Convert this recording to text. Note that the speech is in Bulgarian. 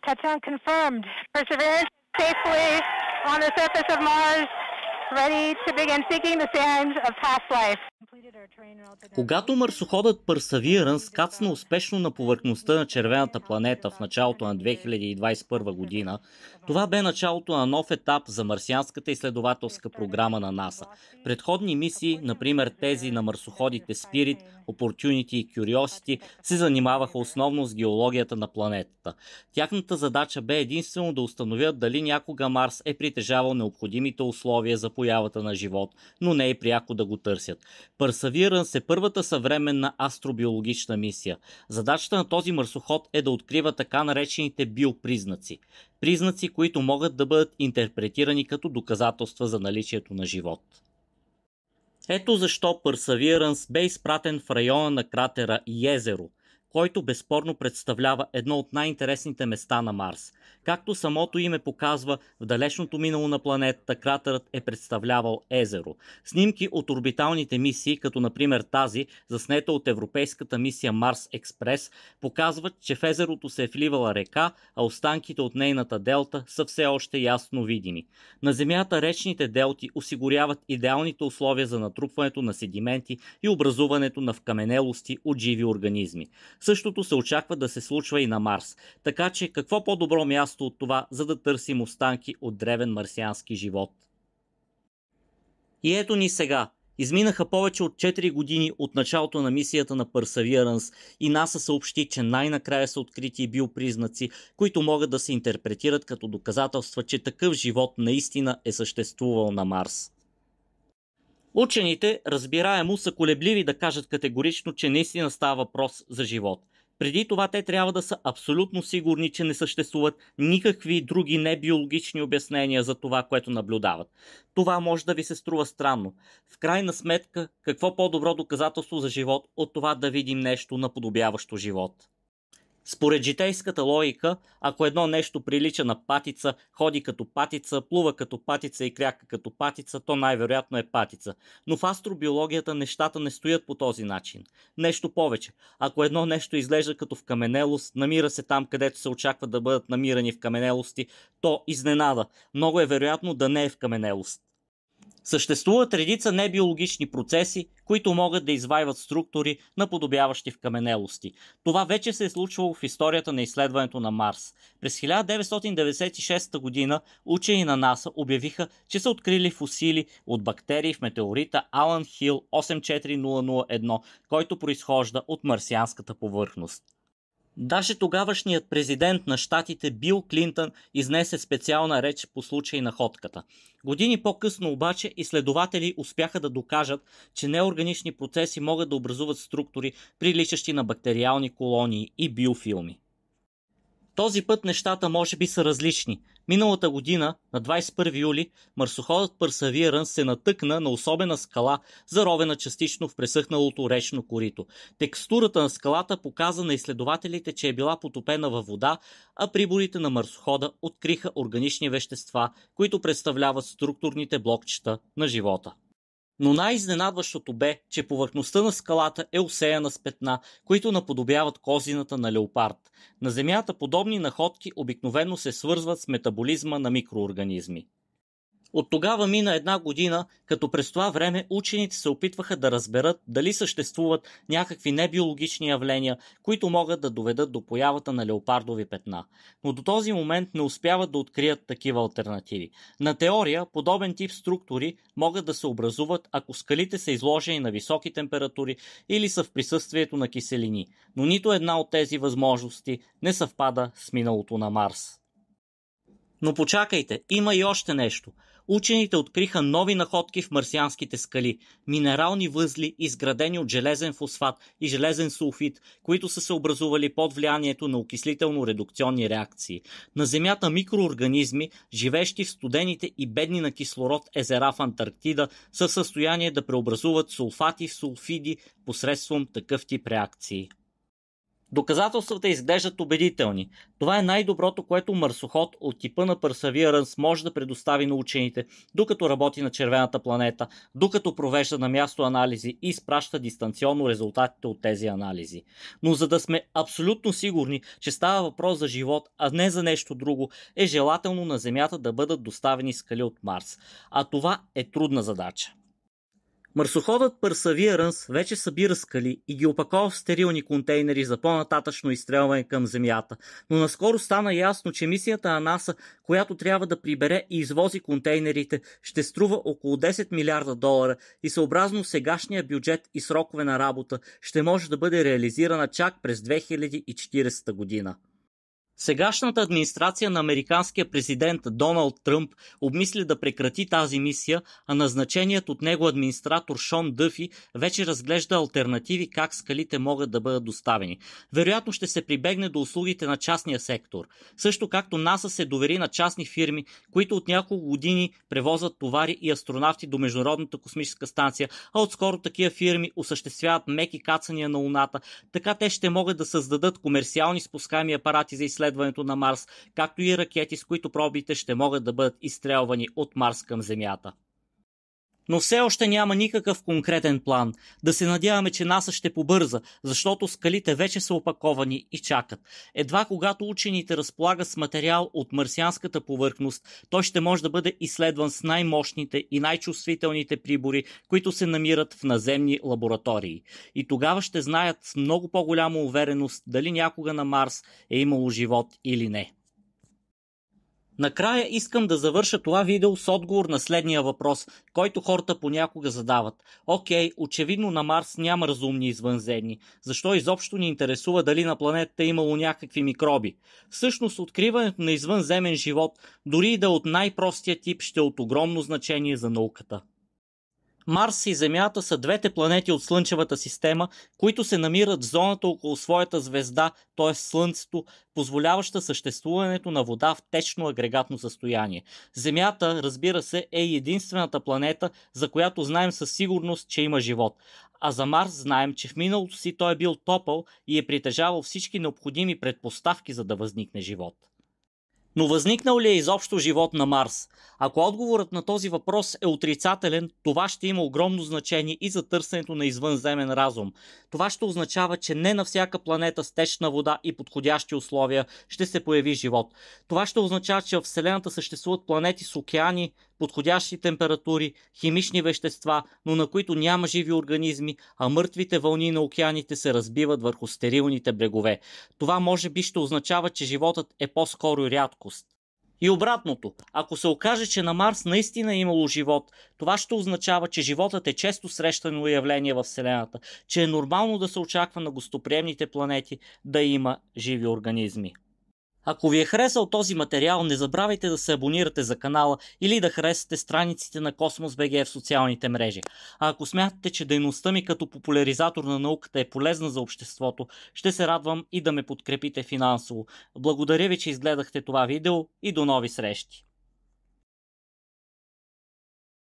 Touchdown confirmed. Perseverance safely on the surface of Mars, ready to begin seeking the sands of past life. Когато марсоходът Perseverance кацна успешно на повърхността на червената планета в началото на 2021 година, това бе началото на нов етап за марсианската изследователска програма на НАСА. Предходни мисии, например тези на марсоходите Spirit, Opportunity и Curiosity, се занимаваха основно с геологията на планетата. Тяхната задача бе единствено да установят дали някога Марс е притежавал необходимите условия за появата на живот, но не и пряко да го търсят. Perseverance е първата съвременна астробиологична мисия. Задачата на този марсоход е да открива така наречените биопризнаци. Признаци, които могат да бъдат интерпретирани като доказателства за наличието на живот. Ето защо Perseverance бе изпратен в района на кратера Йезеро, който безспорно представлява едно от най-интересните места на Марс. Както самото име показва, в далечното минало на планетата кратерът е представлявал езеро. Снимки от орбиталните мисии, като например тази, заснета от европейската мисия Марс Експрес, показват, че в езерото се е вливала река, а останките от нейната делта са все още ясно видими. На Земята речните делти осигуряват идеалните условия за натрупването на седименти и образуването на вкаменелости от живи организми. Същото се очаква да се случва и на Марс, така че какво по-добро място от това, за да търсим останки от древен марсиански живот. И ето ни сега. Изминаха повече от 4 години от началото на мисията на Perseverance и НАСА съобщи, че най-накрая са открити биопризнаци, които могат да се интерпретират като доказателства, че такъв живот наистина е съществувал на Марс. Учените, разбираемо, са колебливи да кажат категорично, че наистина става въпрос за живот. Преди това те трябва да са абсолютно сигурни, че не съществуват никакви други небиологични обяснения за това, което наблюдават. Това може да ви се струва странно. В крайна сметка, какво по-добро доказателство за живот от това да видим нещо наподобяващо живот? Според житейската логика, ако едно нещо прилича на патица, ходи като патица, плува като патица и кряка като патица, то най-вероятно е патица. Но в астробиологията нещата не стоят по този начин. Нещо повече. Ако едно нещо изглежда като вкаменелост, намира се там, където се очаква да бъдат намирани вкаменелости, то изненада. Много е вероятно да не е вкаменелост. Съществуват редица небиологични процеси, които могат да извайват структури, наподобяващи вкаменелости. Това вече се е случвало в историята на изследването на Марс. През 1996 година учени на НАСА обявиха, че са открили фосили от бактерии в метеорита Алън Хил 84001, който произхожда от марсианската повърхност. Даже тогавашният президент на щатите Бил Клинтън изнесе специална реч по случай на ходката. Години по-късно обаче изследователи успяха да докажат, че неорганични процеси могат да образуват структури, приличащи на бактериални колонии и биофилми. Този път нещата може би са различни. Миналата година, на 21 юли, марсоходът Perseverance се натъкна на особена скала, заровена частично в пресъхналото речно корито. Текстурата на скалата показа на изследователите, че е била потопена във вода, а приборите на марсохода откриха органични вещества, които представляват структурните блокчета на живота. Но най-изненадващото бе, че повърхността на скалата е осеяна с петна, които наподобяват козината на леопард. На Земята подобни находки обикновено се свързват с метаболизма на микроорганизми. От тогава мина 1 година, като през това време учените се опитваха да разберат дали съществуват някакви небиологични явления, които могат да доведат до появата на леопардови петна. Но до този момент не успяват да открият такива алтернативи. На теория, подобен тип структури могат да се образуват, ако скалите са изложени на високи температури или са в присъствието на киселини. Но нито една от тези възможности не съвпада с миналото на Марс. Но почакайте, има и още нещо. Учените откриха нови находки в марсианските скали – минерални възли, изградени от железен фосфат и железен сулфид, които са се образували под влиянието на окислително-редукционни реакции. На Земята микроорганизми, живещи в студените и бедни на кислород езера в Антарктида, са в състояние да преобразуват сулфати в сулфиди посредством такъв тип реакции. Доказателствата изглеждат убедителни. Това е най-доброто, което марсоход от типа на Perseverance може да предостави на учените, докато работи на червената планета, докато провежда на място анализи и изпраща дистанционно резултатите от тези анализи. Но за да сме абсолютно сигурни, че става въпрос за живот, а не за нещо друго, е желателно на Земята да бъдат доставени скали от Марс. А това е трудна задача. Марсоходът Perseverance вече събира скали и ги опакова в стерилни контейнери за по-нататъчно изстрелване към Земята, но наскоро стана ясно, че мисията на НАСА, която трябва да прибере и извози контейнерите, ще струва около 10 милиарда долара и съобразно сегашния бюджет и срокове на работа ще може да бъде реализирана чак през 2040 година. Сегашната администрация на американския президент Доналд Тръмп обмисли да прекрати тази мисия, а назначеният от него администратор Шон Дъфи вече разглежда алтернативи как скалите могат да бъдат доставени. Вероятно ще се прибегне до услугите на частния сектор, също както НАСА се довери на частни фирми, които от няколко години превозват товари и астронавти до Международната космическа станция, а отскоро такива фирми осъществяват меки кацания на Луната, така те ще могат да създадат комерциални спускаеми апарати за изследването на Марс, както и ракети, с които пробите ще могат да бъдат изстрелвани от Марс към Земята. Но все още няма никакъв конкретен план. Да се надяваме, че НАСА ще побърза, защото скалите вече са опаковани и чакат. Едва когато учените разполагат с материал от марсианската повърхност, той ще може да бъде изследван с най-мощните и най-чувствителните прибори, които се намират в наземни лаборатории. И тогава ще знаят с много по-голяма увереност дали някога на Марс е имало живот или не. Накрая искам да завърша това видео с отговор на следния въпрос, който хората понякога задават. Окей, очевидно на Марс няма разумни извънземни. Защо изобщо ни интересува дали на планетата е имало някакви микроби? Всъщност откриването на извънземен живот, дори и да от най-простия тип, ще е от огромно значение за науката. Марс и Земята са двете планети от Слънчевата система, които се намират в зоната около своята звезда, т.е. Слънцето, позволяваща съществуването на вода в течно агрегатно състояние. Земята, разбира се, е единствената планета, за която знаем със сигурност, че има живот. А за Марс знаем, че в миналото си той е бил топъл и е притежавал всички необходими предпоставки, за да възникне живот. Но възникнал ли е изобщо живот на Марс? Ако отговорът на този въпрос е отрицателен, това ще има огромно значение и за търсенето на извънземен разум. Това ще означава, че не на всяка планета с течна вода и подходящи условия ще се появи живот. Това ще означава, че в Вселената съществуват планети с океани, подходящи температури, химични вещества, но на които няма живи организми, а мъртвите вълни на океаните се разбиват върху стерилните брегове. Това може би ще означава, че животът е по-скоро рядкост. И обратното, ако се окаже, че на Марс наистина е имало живот, това ще означава, че животът е често срещано явление във Вселената, че е нормално да се очаква на гостоприемните планети да има живи организми. Ако ви е харесал този материал, не забравяйте да се абонирате за канала или да харесате страниците на Космос БГ в социалните мрежи. А ако смятате, че дейността ми като популяризатор на науката е полезна за обществото, ще се радвам и да ме подкрепите финансово. Благодаря ви, че изгледахте това видео и до нови срещи!